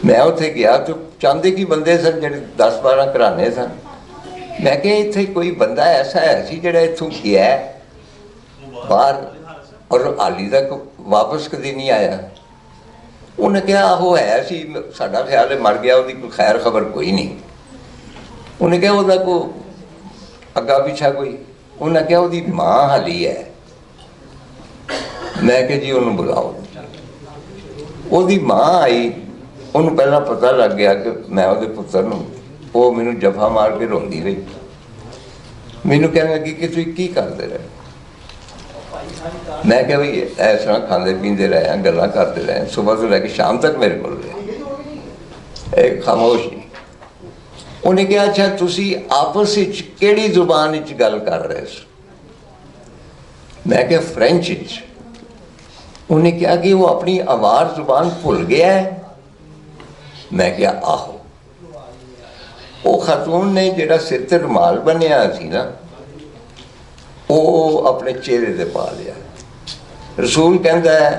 मैं उत्थे गया तो चाहते कि बंदे सन जो 10-12 घराने सन। मैं क्या इत्थे कोई बंदा ऐसा है सी जिहड़ा इत्थों गया बाहर और हाली तक वापस कभी नहीं आया। उन्हें कहा आहो है सी, साडा ख्याल है मर गया, उसकी कोई खैर खबर कोई नहीं। उन्हें कहा उसका कोई अग्गा पिछा कोई, उन्हें कहा उसकी माँ हाली है। मैं क्या जी उन्होंने बुलाओ। उसकी माँ आई, उन्होंने पहला पता लग गया कि मैं उसके पुत्र नूं, वो मैनू जफा मार के रोंदी रही। मैनू कहने लगी कि तुसीं की करते रहे। मैं क्या भाई इस तरह खाते पीते रहे हैं, गल्लां करते रहे हैं, सुबह से लैके शाम तक मेरे को रहे। एक खामोशी। उन्हें कहा अच्छा तुसीं आपस विच किहड़ी जुबान विच गल कर रहे हो? मैं क्या फ्रेंच विच। उन्हें कहा कि वो अपनी आवाज़ जुबान भुल गया है। मैं क्या आहो। वो खातून ने जिहड़ा सिर ते रुमाल बनिया सी ना, वो अपने चेहरे ते पा लिया। रसूल कहता है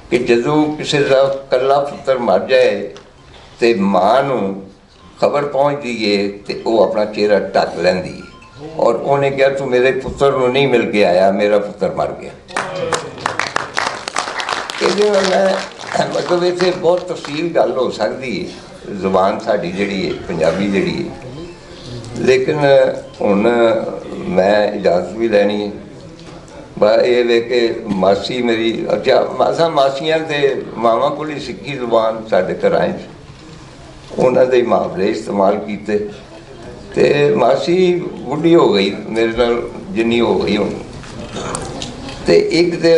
कि जदों किसी का कला पुत्र मर जाए तो माँ नूं खबर पहुँचती है तो वो अपना चेहरा ढक लैंदी है। और उन्हें कहा तू मेरे पुत्र नूं नहीं मिल के आया, मेरा पुत्र मर गया। ये मैं मतलब इतने बहुत तफसील गल हो सकती है, जुबान साड़ी जिहड़ी है पंजाबी जिहड़ी है। लेकिन हुण मैं इजाजत भी लैनी है। बस ये वे कि मासी मेरी अच्छा मासा मासियां ते मावां कोल ही सिक्खी जुबान साडे घरां च, उन्हां दे मुहावरे इस्तेमाल कीते। ते मासी बुढ़ी हो गई मेरे नाल जिन्नी हो गई होनी। ते एक ते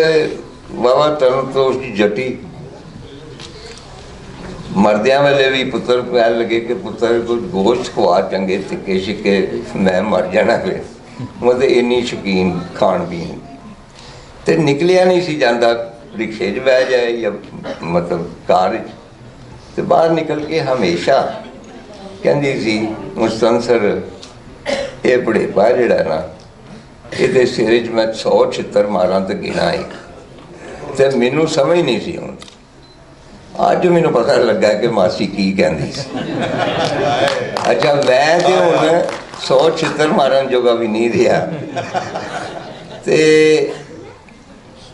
बाबा तरण तो उसकी जटी मरदियां वेले भी पुत्र कहन लगे कि पुत्र कुछ गोश्त खुआ चंगे तिक्के शिक्के, मैं मर जाना फिर। मतलब इन्नी शौकीन खाण पीन ते निकलिया नहीं सी जाता, रिक्शे च बह जाए या मतलब कार ते बाहर निकल के हमेशा कहती सी मुस्तंसर ये बड़ेपा जिहड़ा ना ये सिर च मैं 100 छित्तर मारा तो गिना एक। तो मैनू समझ नहीं सी हुण, अज मैनू पता लगा कि मासी की कहती सी। अच्छा मैं तो हुण 100 छित्तर मारन जोगा भी नहीं रहा। तो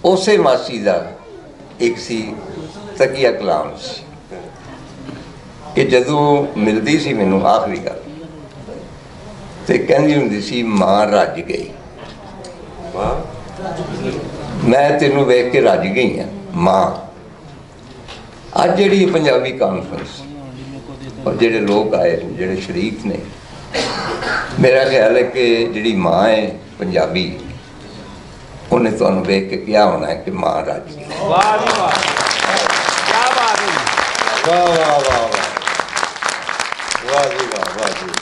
उसे मासी का एक सी तकिया कलाम सी कि जदों मिलती सी मैनू आखिरी गल तो कहती हुंदी सी माँ रज गई, मैं तेनों वेख के रज गई हाँ माँ। अज जिहड़ी पंजाबी कॉन्फ्रेंस और जिहड़े लोग आए जिहड़े शरीक ने, मेरा ख्याल है कि जिहड़ी माँ है पंजाबी उन्हें तुहानूं वेख के क्या होना है कि माँ रज गई। वाह वाह, क्या बात है। वाह वाह वाह।